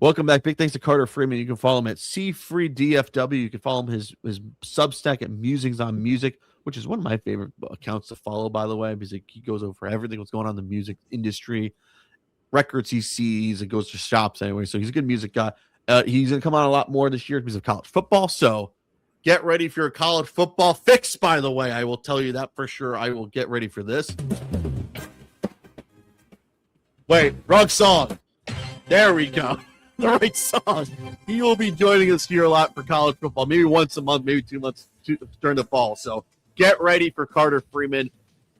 Welcome back. Big thanks to Carter Freeman. You can follow him at CFreeDFW. You can follow him his Substack at Musings on Music, which is one of my favorite accounts to follow, by the way, because he goes over everything what's going on in the music industry, records he sees, and goes to shops anyway. So he's a good music guy. He's going to come on a lot more this year because of college football. So get ready for your college football fix, by the way. I will tell you that for sure. I will get ready for this. Wait, wrong song. There we go. The right song. He will be joining us here a lot for college football, maybe once a month, maybe 2 months during the fall. So get ready for Carter Freeman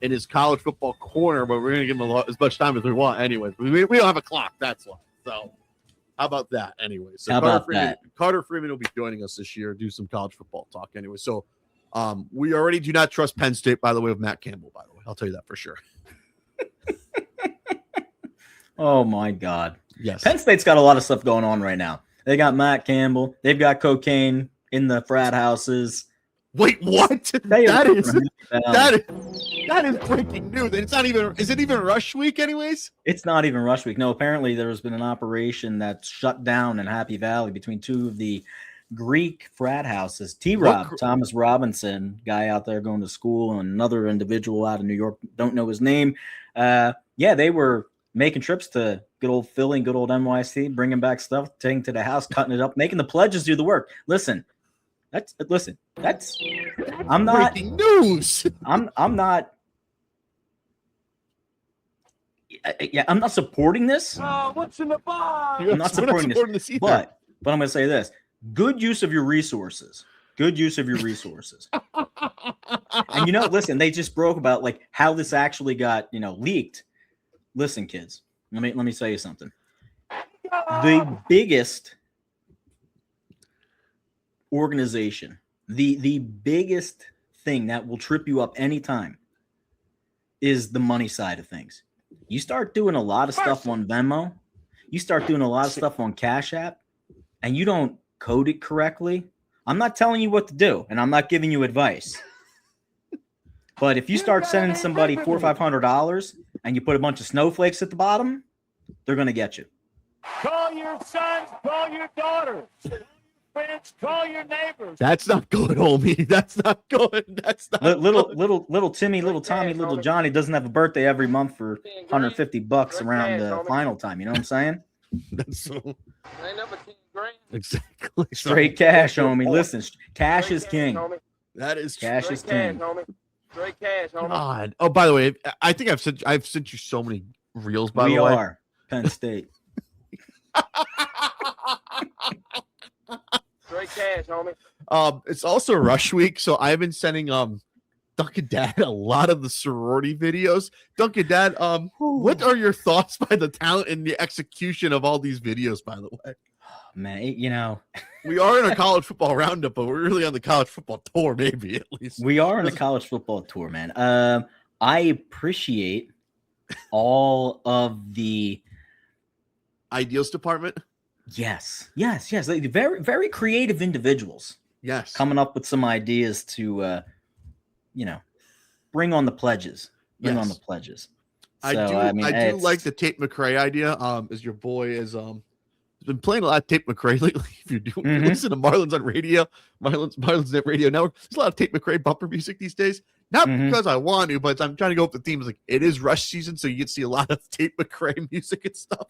in his college football corner, but we're going to give him as much time as we want anyways. We don't have a clock, that's why. So how about that anyway? So Carter Freeman will be joining us this year, do some college football talk anyway. So we already do not trust Penn State, by the way, with Matt Campbell, by the way. I'll tell you that for sure. Oh, my God. Yes. Penn State's got a lot of stuff going on right now. They got Matt Campbell. They've got cocaine in the frat houses. Wait, what? That is breaking news. It's not even. Is it even rush week, anyways? It's not even rush week. No, apparently there's been an operation that's shut down in Happy Valley between two of the Greek frat houses. T-Rob, Thomas Robinson, guy out there going to school, and another individual out of New York. Don't know his name. They were making trips to good old Philly, good old NYC, bringing back stuff, taking to the house, cutting it up, making the pledges do the work. That's I'm not breaking news. I'm not. Yeah, I'm not supporting this. What's in the box? I'm not supporting this either. But I'm going to say this: good use of your resources. Good use of your resources. And listen, they just broke about like how this actually got leaked. Listen, kids, let me tell you something. The biggest organization, the biggest thing that will trip you up anytime is the money side of things. You start doing a lot of stuff on Venmo, you start doing a lot of stuff on Cash App, and you don't code it correctly. I'm not telling you what to do, and I'm not giving you advice. But if you start sending somebody $400 or $500 and you put a bunch of snowflakes at the bottom, they're going to get you. Call your sons, call your daughters, friends, call your neighbors. That's not good, homie. That's not good. That's not little Timmy, little Tommy, little Johnny doesn't have a birthday every month for $150 around the final time. You know what I'm saying? That's so. Ain't number 10 grand. Exactly. Straight cash, homie. Listen, cash is king. That is cash is king. Straight cash, homie. God. Oh, by the way, I think I've sent you so many reels. By the way, we are Penn State. Straight cash, homie. It's also rush week, so I've been sending Duncan Dad a lot of the sorority videos. Duncan Dad, what are your thoughts by the talent and the execution of all these videos? By the way, man, we are in a college football roundup, but we're really on the college football tour, maybe at least. We are on a college football tour, man. I appreciate all of the ideals department. Yes. Like, very, very creative individuals. Yes. Coming up with some ideas to, bring on the pledges. So, I do like the Tate McRae idea. As your boy is been playing a lot of Tate McRae lately. If you do listen to Marlins on radio, Marlins Net Radio Network, there's a lot of Tate McRae bumper music these days. Not because I want to, but I'm trying to go up the themes. Like it is rush season, so you can see a lot of Tate McRae music and stuff.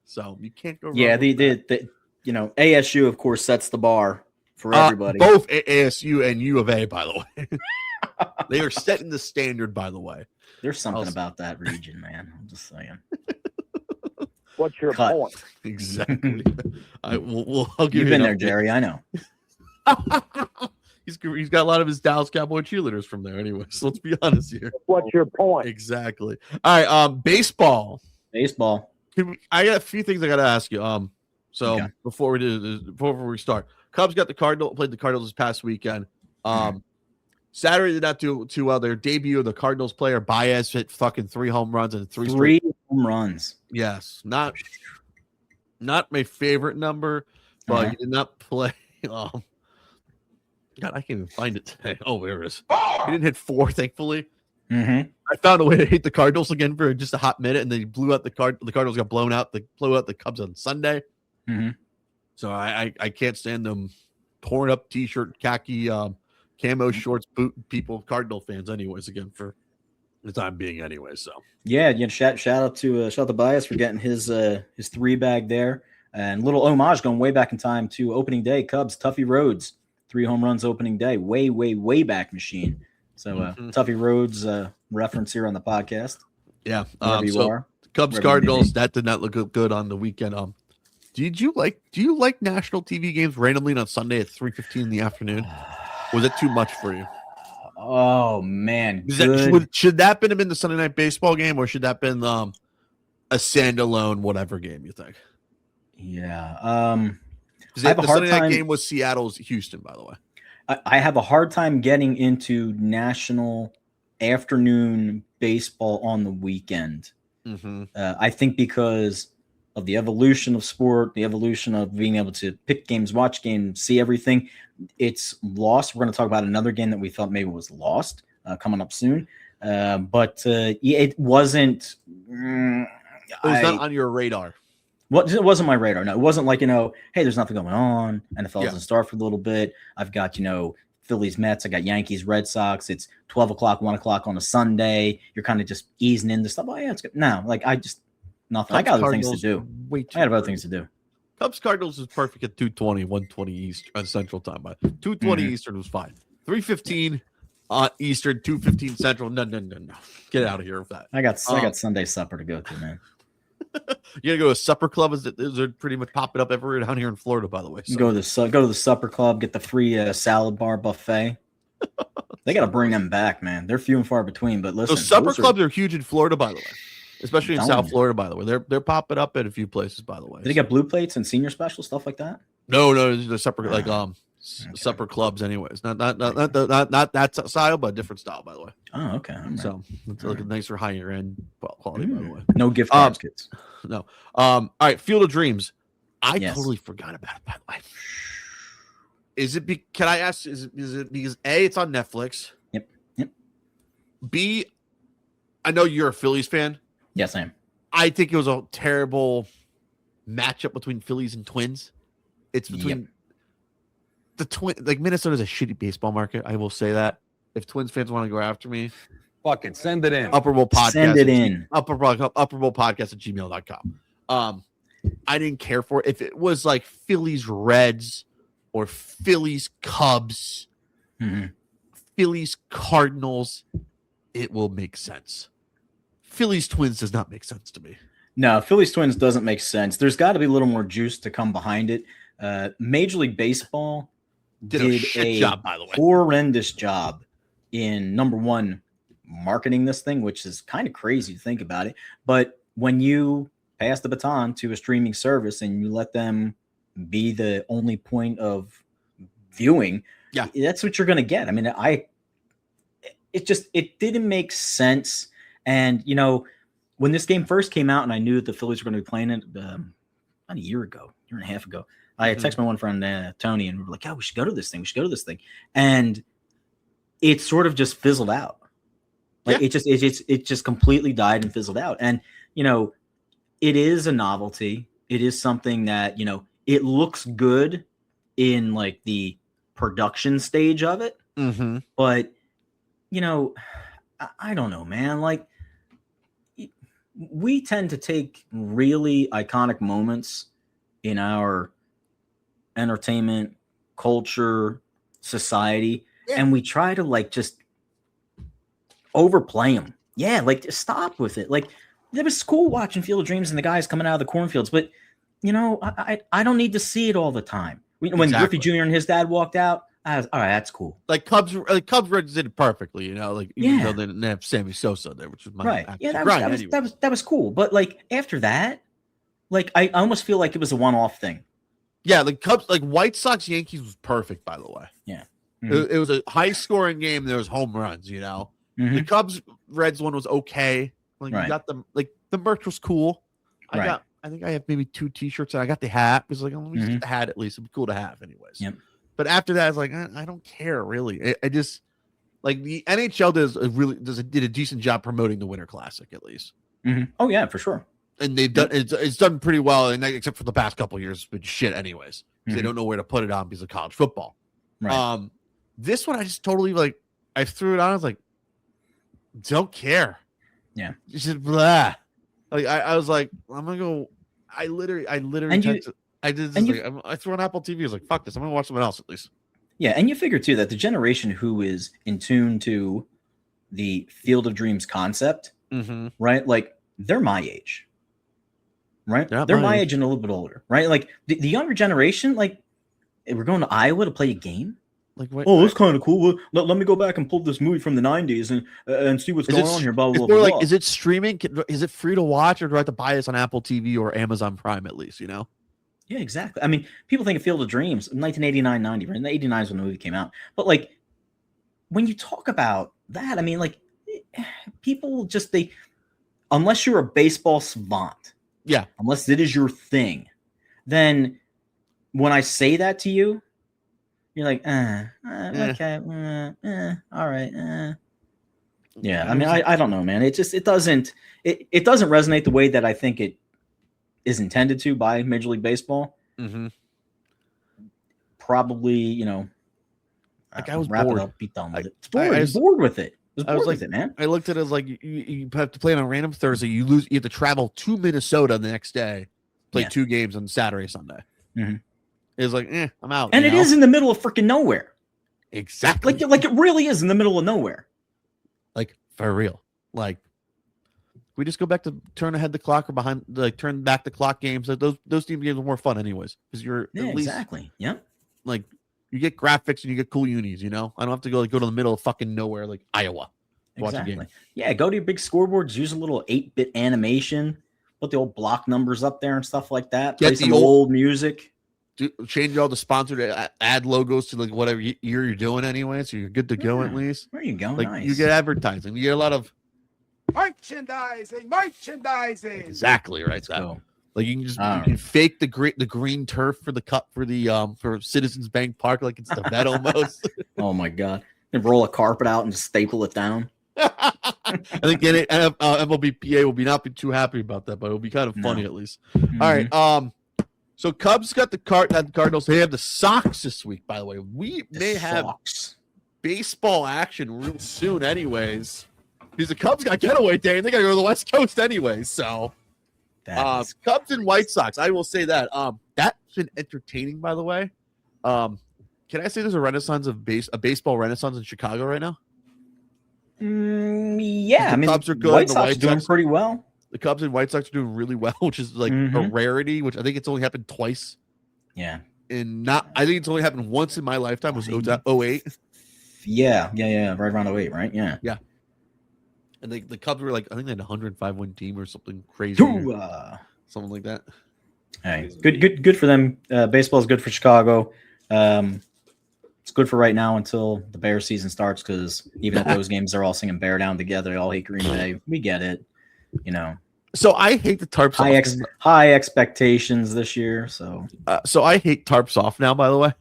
So you can't go wrong. Yeah, the ASU of course sets the bar for everybody. Both ASU and U of A, by the way. They are setting the standard, by the way. There's something about that region, man. I'm just saying. What's your point? Exactly. I'll give You've been there, Jerry. I know. He's got a lot of his Dallas Cowboy cheerleaders from there anyway. So let's be honest here. What's your point? Exactly. All right. Baseball. I got a few things I got to ask you. Before we start, Cubs played the Cardinals this past weekend. Saturday did not do too well. Their debut, the Cardinals player Baez hit fucking 3 home runs and three home runs. Yes, not my favorite number, but he did not play. God, I can't even find it today. Oh, there it is. He didn't hit 4, thankfully. Mm-hmm. I found a way to hate the Cardinals again for just a hot minute, and they blew out the Cardinals got blown out. They blew out the Cubs on Sunday. Mm-hmm. So I can't stand them torn up T-shirt, khaki, camo shorts, boot people, Cardinal fans, anyways. Again for the time being, anyway. So Yeah, shout out to Bias for getting his 3-bag there, and little homage going way back in time to opening day. Cubs, Tuffy Rhodes, 3 home runs opening day, way back machine. So Tuffy Rhodes reference here on the podcast. Yeah, Wherever you are. Cubs Cardinals, that did not look good on the weekend. Do you like national TV games randomly on Sunday at 3:15 in the afternoon? Was it too much for you? Oh man, should that have been the Sunday night baseball game, or should that have been a standalone whatever game? You think? Yeah. The Sunday night game was Seattle's Houston, by the way. I have a hard time getting into national afternoon baseball on the weekend. Mm-hmm. I think because of the evolution of sport, the evolution of being able to pick games, watch games, see everything, it's lost. We're going to talk about another game that we thought maybe was lost coming up soon. But it wasn't. It was not on your radar. Well, it wasn't my radar. No, it wasn't like, hey, there's nothing going on. NFL doesn't start for a little bit. I've got, Phillies, Mets. I got Yankees, Red Sox. It's 12 o'clock, 1 o'clock on a Sunday. You're kind of just easing into stuff. Oh, yeah, it's good. No, nothing. I got other things to do. I had other things to do. Cubs Cardinals is perfect at 2:20, 1:20 East on Central Time. But 2:20 Eastern was fine. 3:15 Eastern, 2:15 Central. No. Get out of here with that. I got Sunday supper to go to, man. You gotta go to a supper club? Is it pretty much popping up everywhere down here in Florida, by the way? So. Go to the supper club, get the free salad bar buffet. They got to bring them back, man. They're few and far between. But listen, so supper clubs are huge in Florida, by the way, especially in South Florida, by the way. They're popping up at a few places, by the way. Did they get blue plates and senior special stuff like that? No, the supper supper clubs, anyways. Not that style, but a different style, by the way. Oh, okay. Right. So it's like a nicer, higher end quality, by the way. No gift cards, kids. No. All right, Field of Dreams. I totally forgot about it, by the way. Is it? Can I ask? Is it because A, it's on Netflix? Yep. B, I know you're a Phillies fan. Yes, I am. I think it was a terrible matchup between Phillies and Twins. It's between the Twins. Like, Minnesota's a shitty baseball market. I will say that. If Twins fans want to go after me, fucking send it in. Upper Bowl Podcast. Send it in. Upper Bowl Podcast at gmail.com. I didn't care for it. If it was like Phillies Reds or Phillies Cubs, Phillies Cardinals, it will make sense. Phillies Twins does not make sense to me. No, Phillies Twins doesn't make sense. There's got to be a little more juice to come behind it. Major League Baseball did a shit job, by the way. Horrendous job in, number one, marketing this thing, which is kind of crazy to think about it. But when you pass the baton to a streaming service and you let them be the only point of viewing, that's what you're going to get. I mean, it didn't make sense. And, when this game first came out and I knew that the Phillies were going to be playing it about a year and a half ago, I had texted my one friend, Tony, and we were like, we should go to this thing. And it sort of just fizzled out. Like, it just completely died and fizzled out. And, it is a novelty. It is something that, it looks good in like the production stage of it. Mm-hmm. But, I don't know, man. Like, we tend to take really iconic moments in our entertainment, culture, society, and we try to like just overplay them. Yeah, like, just stop with it. Like, it was cool watching Field of Dreams and the guys coming out of the cornfields, but I don't need to see it all the time. When Griffey Jr. and his dad walked out, I was, all right, that's cool. Like Cubs Reds did it perfully, even though they didn't have Sammy Sosa there, which was my right. Yeah, that was cool. But like after that, like I almost feel like it was a one-off thing. Yeah, like Cubs, like White Sox Yankees was perfect, by the way. Yeah, it was a high-scoring game. There was home runs, The Cubs Reds one was okay. Like you got them, like the merch was cool. I think I have maybe 2 T-shirts and I got the hat. It was like, let me just get the hat at least. It'd be cool to have, anyways. Yep. But after that, I was like, I don't care really. I just Like the NHL did a decent job promoting the Winter Classic at least, Oh yeah, for sure. and they've done it's done pretty well. And except for the past couple of years, it's been shit anyways. 'Cause they don't know where to put it on because of college football. Right. This one I just totally like. I threw it on. I was like, don't care. Yeah. It's just blah. Like I was like, I'm gonna go. I literally. I threw on Apple TV. I was like, fuck this. I'm gonna watch someone else at least. Yeah, and you figure too that the generation who is in tune to the Field of Dreams concept, right? Like they're my age, right? They're my age and a little bit older, right? Like the younger generation, like we're going to Iowa to play a game. Like, what? Oh, that's kind of cool. Let me go back and pull this movie from the 90s and see what's going on here. Blah, blah, blah, blah. Like, is it streaming? Is it free to watch, or do I have to buy this on Apple TV or Amazon Prime at least? You know? Yeah, exactly. I mean, people think of Field of Dreams, 1989, 90, right? In the 89 is when the movie came out. But like, when you talk about that, I mean, like, people just unless you're a baseball savant, unless it is your thing, then when I say that to you, you're like, okay, all right, yeah. I mean, I don't know, man. It doesn't resonate the way that I think it is intended to by Major League Baseball. Probably, you know, like I was wrap bored. it up, be done with it. I was bored with it. I was like, man. I looked at it as like you have to play on a random Thursday. You have to travel to Minnesota the next day, play 2 games on Saturday, Sunday. It's like, I'm out. And it is in the middle of freaking nowhere. Exactly. Like it really is in the middle of nowhere. Like for real. Like we just go back to turn ahead the clock or behind, like turn back the clock games. Like those team games are more fun anyways because you're at least, exactly. Yeah. Like you get graphics and you get cool unis. You know, I don't have to go to the middle of fucking nowhere like Iowa. Exactly. Yeah. Go to your big scoreboards. Use a little 8-bit animation. Put the old block numbers up there and stuff like that. Play some old music. Change all the sponsored ad logos to like whatever year you're doing anyway, so you're good to go at least. There you go. Like nice. you get advertising, you get a lot of merchandising. Exactly right. So like you can fake the green turf for the cup for Citizens Bank Park like it's the vet almost. Oh my god! And roll a carpet out and staple it down. I think MLBPA will not be too happy about that, but it'll be kind of funny at least. All right. So Cubs got the Cardinals. They have the Sox this week, by the way. We may have baseball action real soon anyways. Because the Cubs got getaway day and they got to go to the West Coast anyways. So Cubs and White Sox, I will say that. That's been entertaining, by the way. Can I say there's a renaissance of a baseball renaissance in Chicago right now? Yeah, I mean, Cubs are good. White Sox are doing pretty well. The Cubs and White Sox are doing really well, which is like a rarity, which I think it's only happened twice. Yeah. I think it's only happened once in my lifetime. Was 08? Yeah. Right around 08, right? Yeah. Yeah. And the Cubs were like, I think they had a 105 win team or something crazy. Something like that. Hey, good for them. Baseball is good for Chicago. It's good for right now until the Bears season starts, because even at those games, they're all singing Bear Down together. They all hate Green Bay. We get it. You know, so I hate the tarps. High expectations this year. So I hate tarps off now. By the way,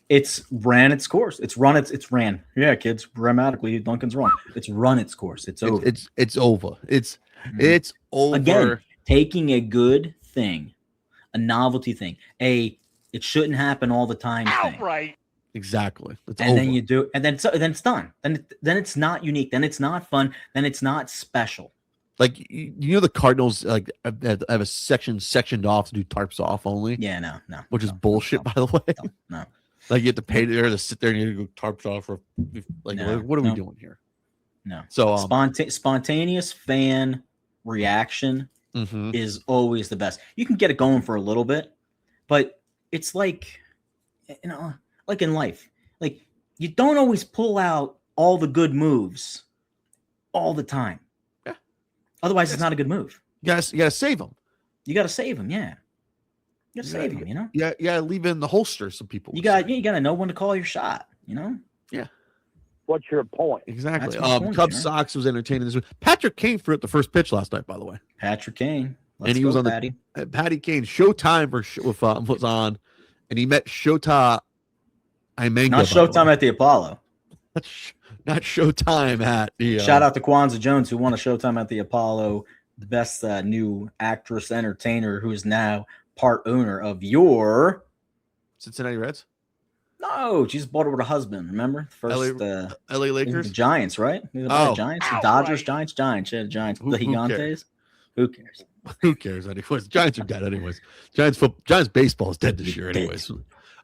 it's ran its course. It's ran. Yeah, kids. Grammatically, Duncan's wrong. It's run its course. It's over. It's over. It's over. Again, taking a good thing, a novelty thing, it shouldn't happen all the time thing. Outright. Exactly. Then you do, and then it's done. Then it's not unique. Then it's not fun. Then it's not special. Like you know, the Cardinals like have a sectioned off to do tarps off only. Yeah, no, which is bullshit, by the way. No, like you have to pay there to sit there and you have to go tarps off for what are we doing here? No. So spontaneous fan reaction is always the best. You can get it going for a little bit, but it's like, you know, like in life, like you don't always pull out all the good moves all the time. Otherwise, it's not a good move. You gotta save them. You gotta save them, yeah. You gotta save them, you know. Yeah, leave it in the holster. Some people. You gotta know when to call your shot. You know. Yeah. What's your point? Exactly. Cubs Sox was entertaining this week. Patrick Kane threw at the first pitch last night, by the way. Patrick Kane. And he was on Patty. Patty Kane. Showtime was on, and he met Shota Imanga. Not Showtime at the Apollo. not Showtime at the. Shout out to Kwanzaa Jones, who won a Showtime at the Apollo, the best new actress entertainer, who is now part owner of your. Cincinnati Reds. No, she just bought it with her husband. Remember the first LA the Lakers. Giants, right? The Oh. Giants, the Dodgers, Giants. She had Giants. Who The cares? Gigantes. Who cares? Who cares? Anyways, Giants are dead. Anyways, Giants baseball is dead this year. Anyways,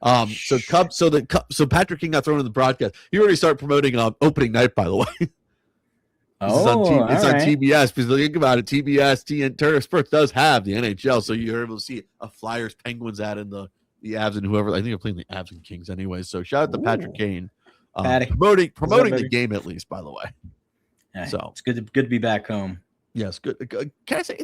so Patrick King got thrown in the broadcast. He already started promoting opening night. By the way, it's on TBS because think about it. TBS, TN Turner Sports does have the NHL, so you're able to see a Flyers Penguins ad in the Avs and whoever. I think they're playing the Avs and Kings anyway. So shout out to Patrick Kane, Patty. promoting the baby? game at least. By the way, Hey, so it's good to be back home. yes, good. Can I say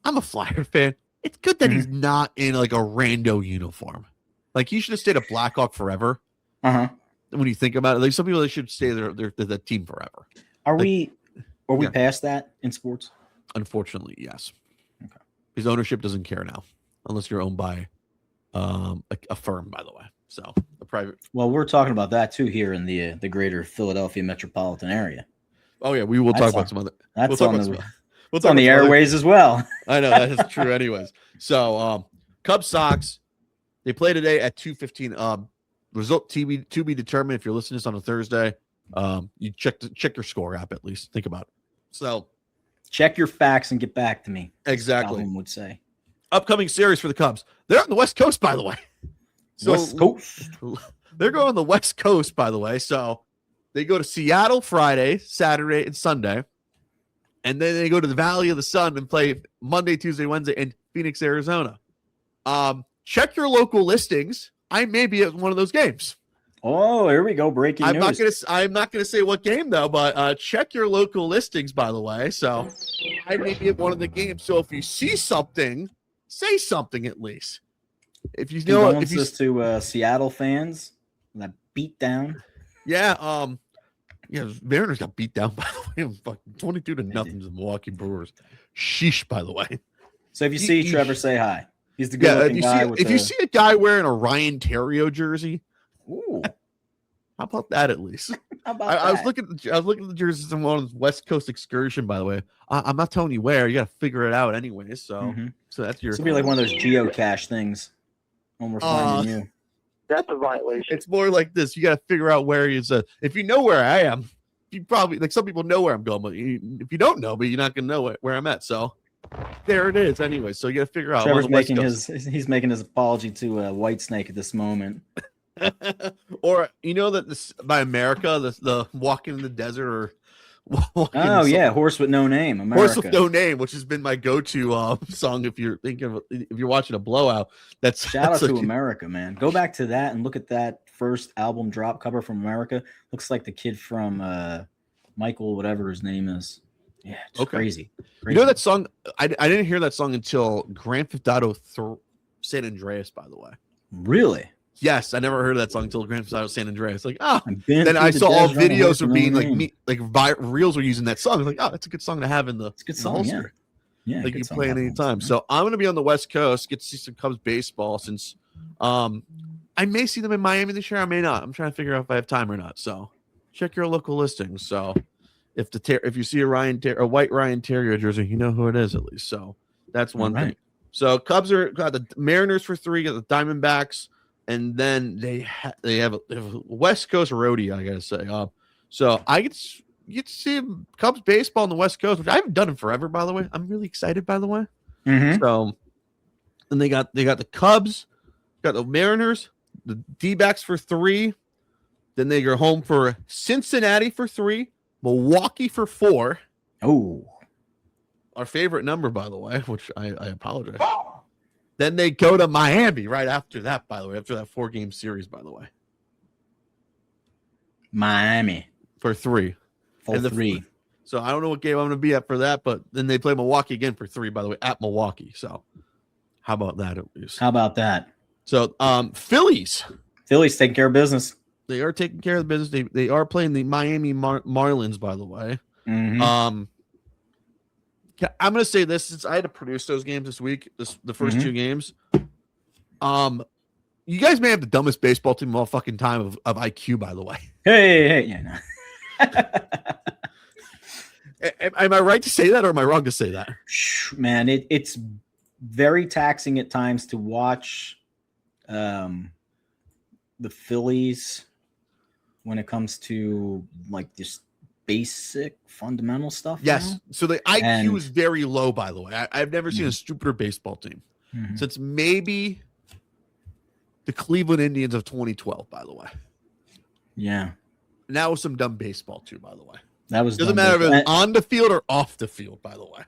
I'm a Flyer fan. It's good that he's not in like a rando uniform. Like he should have stayed a Blackhawk forever. Uh-huh. When you think about it, like some people they should stay the team forever. Are Like, we yeah. past that in sports? Unfortunately, yes. Okay. His ownership doesn't care now, unless you're owned by a firm, by the way. So a private. Well, we're talking about that too here in the greater Philadelphia metropolitan area. Oh yeah, we will talk That's about some other. That's We'll talk on about the some- we'll it's talk on the about some other- airways as well. I know that is true. Anyways, so Cubs Sox, they play today at 2:15. Result to be determined. If you're listening to this on a Thursday, you check your score app at least. Think about it. So Check your facts and get back to me. exactly. Calhoun would say. Upcoming series for the Cubs. They're on the West Coast, by the way. So West Coast. they're going on the West Coast, by the way. So they go to Seattle Friday, Saturday, and Sunday. And then they go to the Valley of the Sun and play Monday, Tuesday, Wednesday in Phoenix, Arizona. Check your local listings. I may be at one of those games. Oh, here we go. Breaking I'm news. not gonna say what game though, but check your local listings, by the way. So I may be at one of the games. So if you see something, say something at least. If you know, if you Condolences to Seattle fans. That beat down. yeah, Mariners got beat down by the way, fucking 22-0 to the Milwaukee Brewers. Sheesh, by the way. So if you see Yeesh. Trevor, say hi. He's the Yeah, good-looking guy. if you see a guy wearing a Ryan Terrio jersey, Ooh, how about that at least? how about I was that? looking at the jerseys on one of the West Coast excursion, by the way. I'm not telling you where. You got to figure it out anyway. So, Mhm. so that's your. This will be like one of those geocache things when we're finding you. That's a violation. It's more like this. You got to figure out where he's. If you know where I am, you probably like some people know where I'm going, but if you don't know, but you're not gonna know where I'm at. So there it is. Anyway, so you got to figure out. Trevor's on the West making he's making his apology to Whitesnake at this moment. or you know that this by America, the walking in the desert or. Walking in Oh the yeah, Horse with No Name, America. Horse with No Name, which has been my go-to song if you're thinking of if you're watching a blowout. That's Shout out that's to a- America, man. Go back to that and look at that first album drop cover from America. Looks like the kid from Michael, whatever his name is. Yeah, it's Okay. crazy. You know that song? I didn't hear that song until Grand Theft Auto San Andreas. By the way, Really? yes, I never heard of that song until Grand Theft Auto San Andreas. Like, ah, I've been then through I the saw all desert on a videos horse of with being no like name. me, like reels were using that song. I was like, oh, that's a good song to have in the It's a good in the song, yeah. holster. Yeah, Like good you song play it to have anytime. on. So I'm gonna be on the West Coast, get to see some Cubs baseball since I may see them in Miami this year. I may not. I'm trying to figure out if I have time or not. So check your local listings. So if you see a white Ryan Terrier jersey, you know who it is at least. So that's one All right. thing. So Cubs got the Mariners for 3, got the Diamondbacks, and then they have a West Coast rodeo. I gotta say. So I get to see Cubs baseball on the West Coast, which I haven't done in forever. By the way, I'm really excited. By the way. Mhm. So, and they got the Cubs, got the Mariners, the D-backs for 3. Then they go home for Cincinnati for 3, Milwaukee for 4. Oh, Our favorite number, by the way, which I apologize. Then they go to Miami right after that, by the way, after that 4-game series, by the way, Miami for 3. for And the- 3. So I don't know what game I'm going to be at for that, but then they play Milwaukee again for 3, by the way, at Milwaukee. So how about that at least? How about that? So Phillies. Phillies taking care of business. They are taking care of the business. They are playing the Miami Marlins, by the way. Mhm. I'm going to say this since I had to produce those games this week, the 1st Mhm. 2 games. You guys may have the dumbest baseball team of all fucking time of IQ, by the way. Hey, yeah, no. Am I right to say that, or am I wrong to say that? Man, it's very taxing at times to watch the Phillies when it comes to like this basic fundamental stuff. Yes. now. So the IQ And- is very low, by the way. I've never seen a stupider baseball team since maybe the Cleveland Indians of 2012, by the way. Yeah, Now with some dumb baseball, too, by the way. that was Doesn't dumb matter if baseball. it's on the field or off the field, by the way.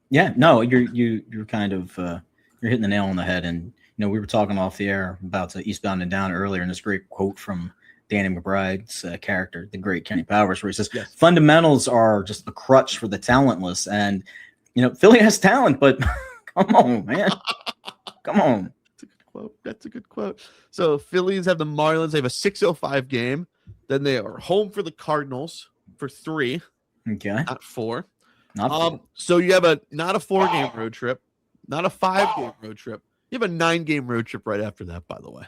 Yeah, no, you're kind of you're hitting the nail on the head. And we were talking off the air about Eastbound and Down earlier, and this great quote from Danny McBride's character, the great Kenny Powers, where he says, Yes. fundamentals are just a crutch for the talentless. And Philly has talent, but come on, man. Come on. That's a good quote. So Phillies have the Marlins. They have a 6:05 game. Then they are home for the Cardinals for 3, Okay. not 4. Not So you have not a 4-game road trip, not a 5-game road trip. You have a 9-game road trip right after that, by the way.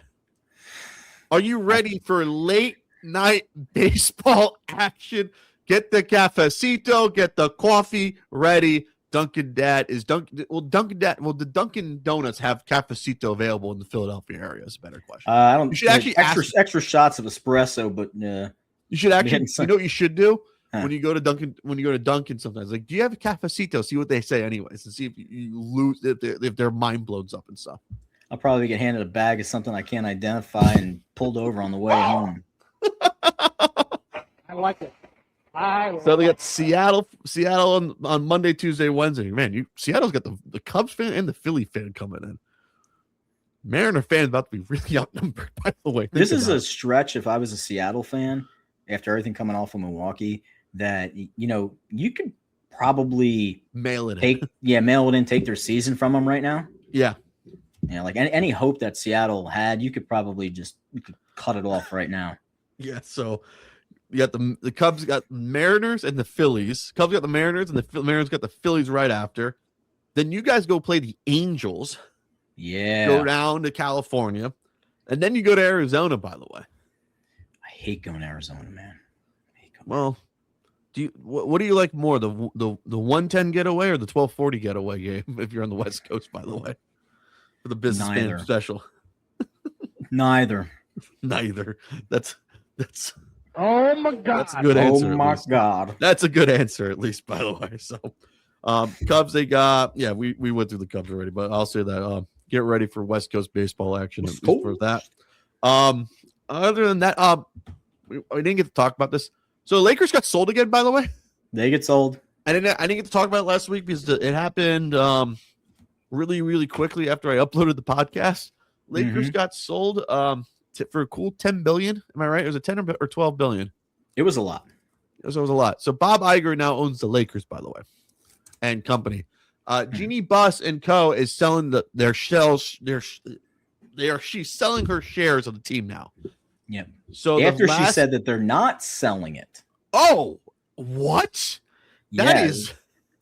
Are you ready for late night baseball action? Get the cafecito, get the coffee ready. The Dunkin' Donuts have cafecito available in the Philadelphia area? Is a better question. I don't. You should actually extra shots of espresso, but You should actually, getting you know what you should do Huh. when you go to Dunkin' sometimes, like, do you have a cafecito? See what they say anyways, and see if you lose, if their mind blows up and stuff. I'll probably get handed a bag of something I can't identify and pulled over on the way home. I like it. So they got Seattle on Monday, Tuesday, Wednesday. Man, Seattle's got the Cubs fan and the Philly fan coming in. Mariner fan about to be really outnumbered, by the way. This is Think a stretch. If I was a Seattle fan, after everything coming off of Milwaukee, that you could probably mail it in. mail it in, take their season from them right now. Yeah. Like any hope that Seattle had, you could probably you could cut it off right now. Yeah, so you got the Cubs got Mariners and the Phillies. Cubs got the Mariners and the Mariners got the Phillies right after. Then you guys go play the Angels. Yeah. Go down to California, and then you go to Arizona. By the way, I hate going to Arizona, man. Well, what do you like more, the 110 getaway or the 1240 getaway game? If you're on the West Coast, by the way, for the businessman Neither. special. Neither. That's Oh my God. that's a good answer. Oh at my least. God. That's a good answer, at least, by the way. So, Cubs, they got, we went through the Cubs already, but I'll say that get ready for West Coast baseball action West for that. Other than that, we didn't get to talk about this. So, Lakers got sold again, by the way. They get sold. I didn't get to talk about it last week because it happened really, really quickly after I uploaded the podcast. Lakers got sold for a cool $10 billion. Am I right? It was a 10 or 12 billion. It was a lot. It was a lot. So Bob Iger now owns the Lakers, by the way, and company. Jeannie Buss and Co. is selling their shells. She's selling her shares of the team now. Yep. So After she said that they're not selling it. "Oh, what? That is."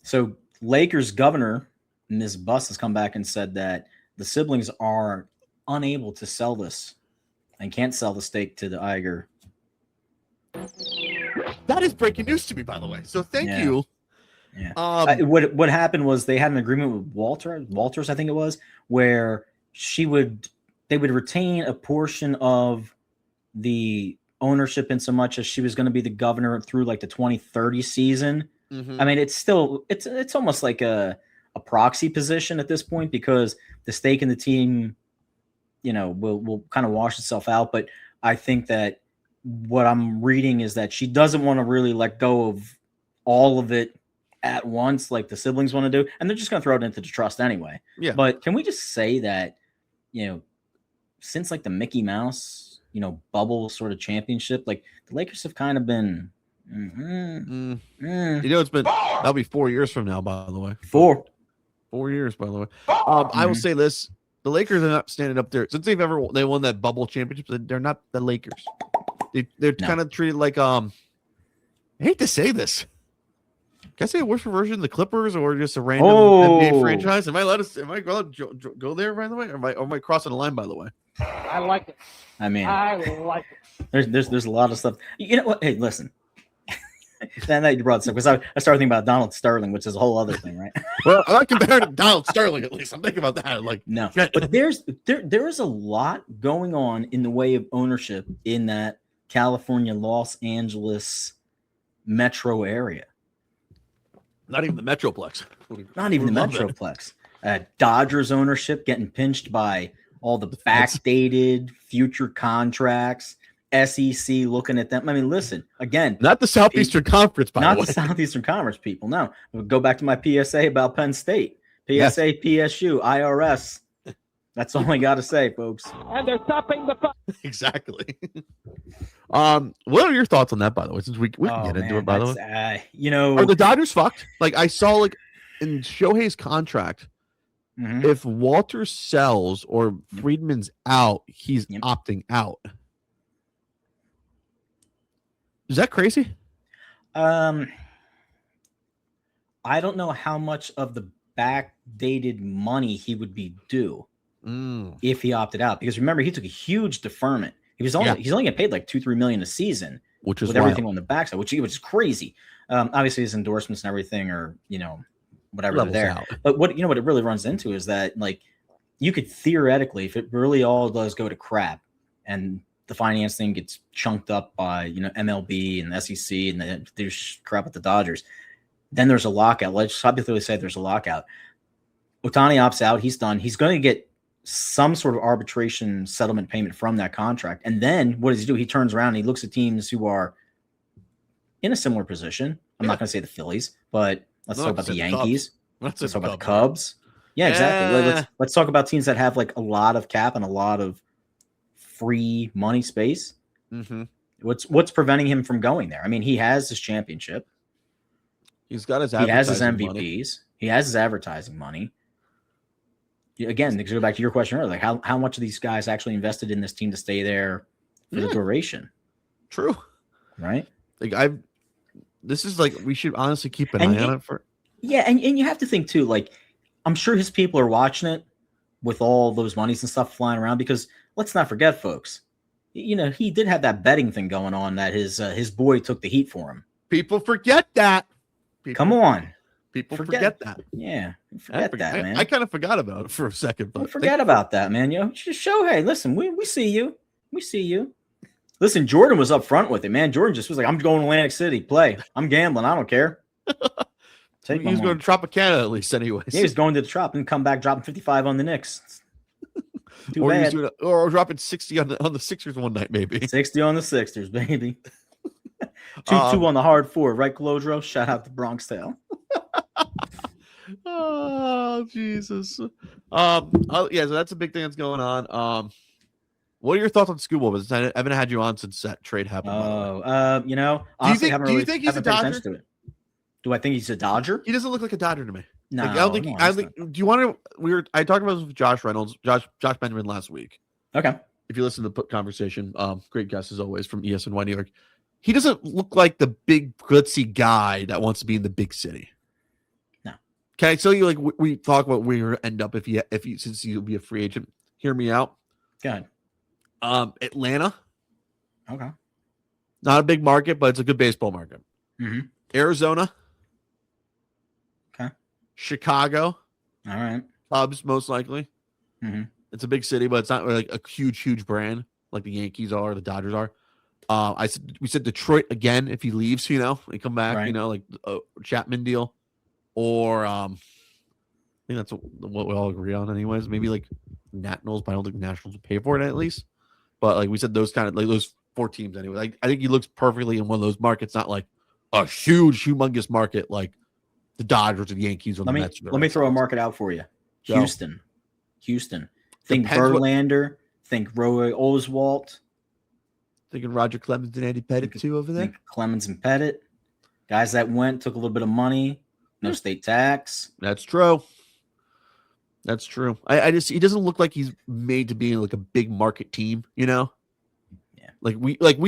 So Lakers governor Ms. Buss has come back and said that the siblings are unable to sell this and can't sell the stake to the Iger. That is breaking news to me, by the way. So thank you. Yeah. What happened was they had an agreement with Walters, I think it was, where they would retain a portion of the ownership in so much as she was going to be the governor through like the 2030 season. I mean, it's almost like a proxy position at this point because the stake in the team, will kind of wash itself out. But I think that what I'm reading is that she doesn't want to really let go of all of it at once, like the siblings want to do, and they're just going to throw it into the trust anyway. Yeah. But can we just say that, since like the Mickey Mouse, bubble sort of championship, like the Lakers have kind of been, it's been, that'll be 4 years from now, by the way. 4 years, by the way. I will say this: the Lakers are not standing up there since they won that bubble championship. They're not the Lakers. They're kind of treated like I hate to say this. Can I say a worse version of the Clippers or just a random NBA franchise? Am I allowed to go there, by the way? Or am I crossing the line, by the way? I like it. I mean, I like it. there's a lot of stuff. You know what? Hey, listen, Then you brought this up because I started thinking about Donald Sterling, which is a whole other thing, right? Well, I'm not comparing to Donald Sterling. At least I'm thinking about that. Like, No, but there is a lot going on in the way of ownership in that California, Los Angeles metro area. not even the Metroplex. Not even the Love it. Metroplex. Dodgers ownership getting pinched by all the backdated future contracts. SEC looking at them. I mean, listen, again, Not the Southeastern Conference, by not the way. the Southeastern Conference people. No, go back to my PSA about Penn State. PSA, PSU, IRS. That's all I got to say, folks. And they're stopping the puck. Exactly. What are your thoughts on that, by the way? Since we can Oh, get into man, it, by the way. that's, Are the Dodgers fucked? Like, I saw, like, in Shohei's contract, mhm. if Walter sells or Friedman's out, he's Yep. opting out. Is that crazy? I don't know how much of the backdated money he would be due if he opted out, because remember, he took a huge deferment. He's only getting paid like $2-3 million a season, Which is with everything on the backside, which is crazy. Obviously, his endorsements and everything are, whatever they're levels there. out. But what it really runs into is that, like, you could theoretically, if it really all does go to crap and the financing gets chunked up by MLB and the SEC and there's crap at the Dodgers, then there's a lockout. Let's hypothetically say there's a lockout. Ohtani opts out. He's done. He's going to get some sort of arbitration settlement payment from that contract. And then what does he do? He turns around and he looks at teams who are in a similar position. I'm not going to say the Phillies, but let's talk about the Yankees. Let's talk about the Cubs. Yeah, exactly. Let's talk about teams that have like a lot of cap and a lot of free money space. Mm-hmm. What's preventing him from going there? I mean, he has his championship. He's got his He has his advertising MVPs. money. He has his advertising money. Again, to go back to your question earlier, like how much of these guys actually invested in this team to stay there for the duration? True. Right? Like this is like, we should honestly keep an And eye on it for. Yeah, and you have to think too, like, I'm sure his people are watching it with all those monies and stuff flying around, because let's not forget, folks, he did have that betting thing going on that his boy took the heat for him. People forget that. Come on. People forget that. Yeah, forget that, man. I kind of forgot about it for a second. Don't But forget about that, man. Just Shohei, listen, we see you. We see you. Listen, Jordan was up front with it, man. Jordan just was like, I'm going to Atlantic City, play. I'm gambling. I don't care. He was going to Tropicana at least, anyways. Yeah, he was going to the Trop and come back dropping 55 on the Knicks. Too or, bad. or dropping 60 on the Sixers one night, maybe. 60 on the Sixers, baby. 2-2 on the hard four, right, Colodro? Shout out to Bronx Tale. Oh, Jesus. Yeah, so that's a big thing that's going on. What are your thoughts on Scuba? I haven't had you on since that trade happened. Honestly, do you think he's a Dodger? To it. Do I think he's a Dodger? He doesn't look like a Dodger to me. No, I don't think. Do you want to? I talked about this with Josh Reynolds, Josh Benjamin last week. Okay. If you listen to the conversation, great guest as always from ESNY New York. He doesn't look like the big glitzy guy that wants to be in the big city. No. Can I tell you, like, we talk about where you end up if you since you'll be a free agent? Hear me out. Go ahead. Atlanta. Okay. Not a big market, but it's a good baseball market. Mm-hmm. Arizona. Okay. Chicago. All right. Cubs, most likely. Mm-hmm. It's a big city, but it's not really like a huge brand like the Yankees are, the Dodgers are. We said Detroit again if he leaves, and come back, Right. like a Chapman deal, or I think that's what we all agree on, anyways. Maybe like Nationals, but I don't think the Nationals will pay for it at least. But like we said, those kind of like those 4 teams anyway. Like I think he looks perfectly in one of those markets, not like a humongous market like the Dodgers or the Yankees or the Mets. Let me throw a market out for you. Go. Houston. Think Depends Verlander. Think Roy Oswalt. Thinking Roger Clemens and Andy Pettit too over there. Think Clemens and Pettit. Guys that took a little bit of money. No state tax. That's true. That's true. I just he doesn't look like he's made to be in like a big market team, Yeah. Like we it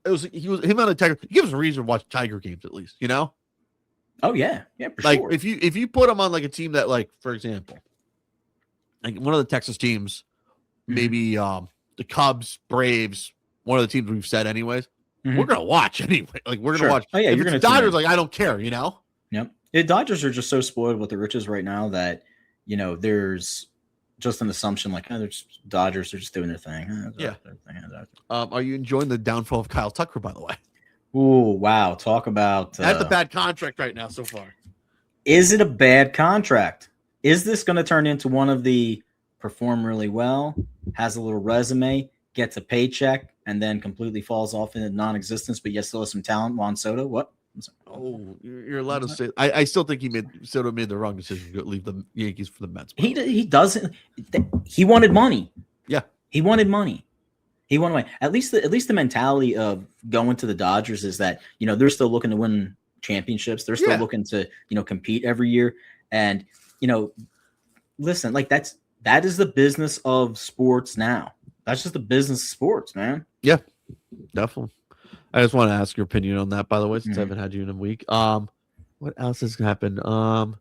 was him on the Tiger. He gives us a reason to watch Tiger games at least, Oh yeah, for like sure. if you put him on like a team that, like, for example, like one of the Texas teams, maybe the Cubs, Braves, one of the teams we've said anyways, Mhm. we're gonna watch anyway. Like we're gonna Sure. watch. Oh, yeah, if you're it's gonna the tune Dodgers. in. Like I don't care. You know. Yep. The Dodgers are just so spoiled with the riches right now that, there's just an assumption like, oh, they're just Dodgers. They're just doing their thing. Yeah. Their thing. Are you enjoying the downfall of Kyle Tucker? By the way, Ooh, wow. Talk about. that's a bad contract right now so far. Is it a bad contract? Is this going to turn into one of the perform really well, has a little resume, gets a paycheck, and then completely falls off into non-existence, but yet still has some talent? Juan Soto? What? Oh, you're allowed to say. I still think Soto made the wrong decision to leave the Yankees for the Mets. He doesn't. He wanted money. Yeah, he wanted money. He wanted money. At least the mentality of going to the Dodgers is that they're still looking to win championships. They're still looking to compete every year. And listen, like that is the business of sports now. That's just the business of sports, man. Yeah, definitely. I just want to ask your opinion on that, by the way, since I haven't had you in a week. What else has happened? Man,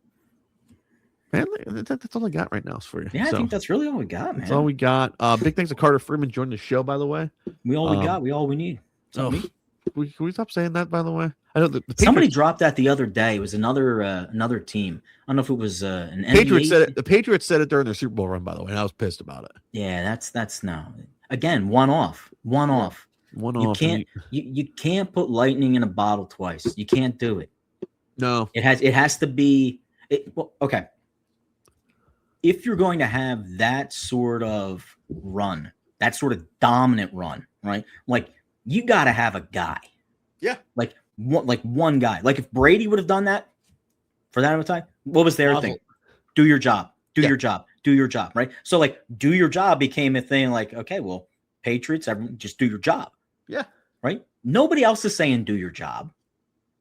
that's all I got right now for you. Yeah, I think that's really all we got, man. That's all we got. Big thanks to Carter Freeman joining the show, by the way. We got. We all we need. Oh, can we stop saying that, by the way? I know the somebody dropped that the other day. It was another team. I don't know if it was an Patriots NBA said it. The Patriots said it during their Super Bowl run, by the way, and I was pissed about it. Yeah, that's no. Again, one off. You can't put lightning in a bottle twice. You can't do it. No. It has to be okay. If you're going to have that sort of run, that sort of dominant run, right? Like you got to have a guy. Yeah. Like one guy. Like if Brady would have done that for that amount of time, what was their thing? Do your job. Do your job. Do your job, right? So like do your job became a thing like, okay, well, Patriots, everyone just do your job. Yeah. Right? Nobody else is saying do your job.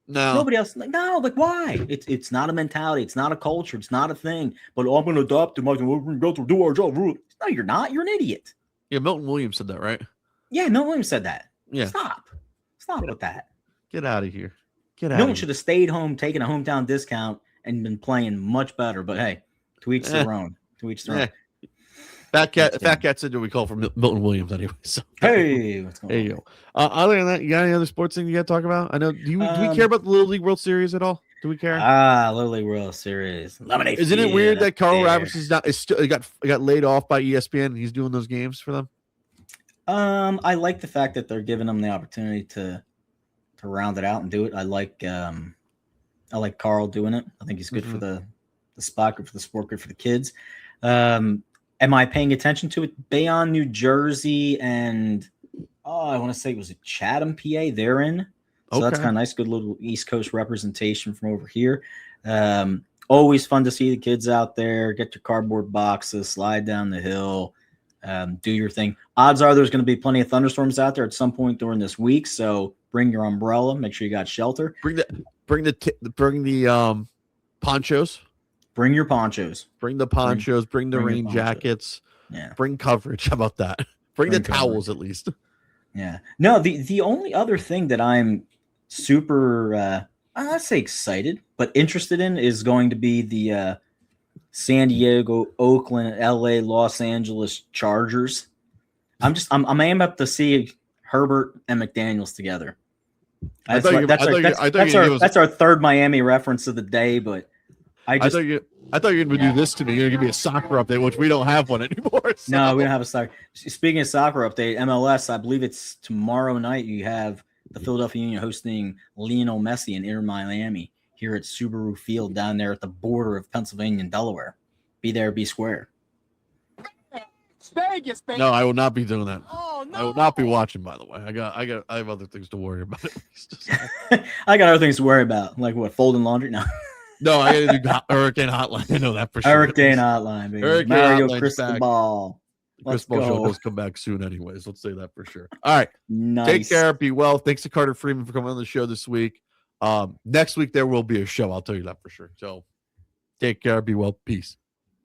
No. Nobody else like why? It's not a mentality, it's not a culture, it's not a thing. But I'm gonna adopt it, we're gonna go to do our job. No, you're not. You're an idiot. Yeah, Milton Williams said that, right? Yeah, Milton Williams said that. Yeah. Stop with that. Get out of here. Get out. Milton should have stayed home, taken a hometown discount, and been playing much better. But hey, to each their own. To each their own. Fat Cat said we call for Milton Williams anyway. So hey, what's going on? There you go. Other than that, you got any other sports thing you got to talk about? I know. Do we care about the Little League World Series at all? Do we care? Little League World Series. Lemonade. Isn't it weird that Carl Roberts is still got laid off by ESPN and he's doing those games for them? I like the fact that they're giving him the opportunity to round it out and do it. I like Carl doing it. I think he's good for the spot, good for the sport, good for the kids. Am I paying attention to it? Bayonne, New Jersey, and I want to say it was Chatham, PA. They're in. So that's kind of nice. Good little East Coast representation from over here. Always fun to see the kids out there. Get your cardboard boxes, slide down the hill, do your thing. Odds are there's going to be plenty of thunderstorms out there at some point during this week. So bring your umbrella. Make sure you got shelter. Bring the ponchos. Bring your ponchos. Bring the ponchos. Bring the rain jackets. Yeah. Bring coverage. How about that? Bring the towels at least. Yeah. No, the only other thing that I'm super I'd say excited, but interested in is going to be the San Diego, Oakland, LA, Los Angeles Chargers. I'm amped up to see Herbert and McDaniels together. That's our third Miami reference of the day, but I thought you were going to do this to me. You're going to give me a soccer update, which we don't have one anymore. So. No, we don't have a soccer. Speaking of soccer update, MLS, I believe it's tomorrow night. You have the Philadelphia Union hosting Lionel Messi in Inter Miami here at Subaru Field down there at the border of Pennsylvania and Delaware. Be there, be square. Vegas, baby. No, I will not be doing that. Oh no! I will not be watching. By the way, I have other things to worry about. I got other things to worry about, like what, folding laundry? No. No, I got to do Hurricane Hotline. I know that for sure. Hurricane Hotline, baby. Hurricane Mario Hotline's Cristobal. Cristobal show does come back soon, anyways. Let's say that for sure. All right, nice. Take care. Be well. Thanks to Carter Freeman for coming on the show this week. Next week there will be a show. I'll tell you that for sure. So, take care. Be well. Peace.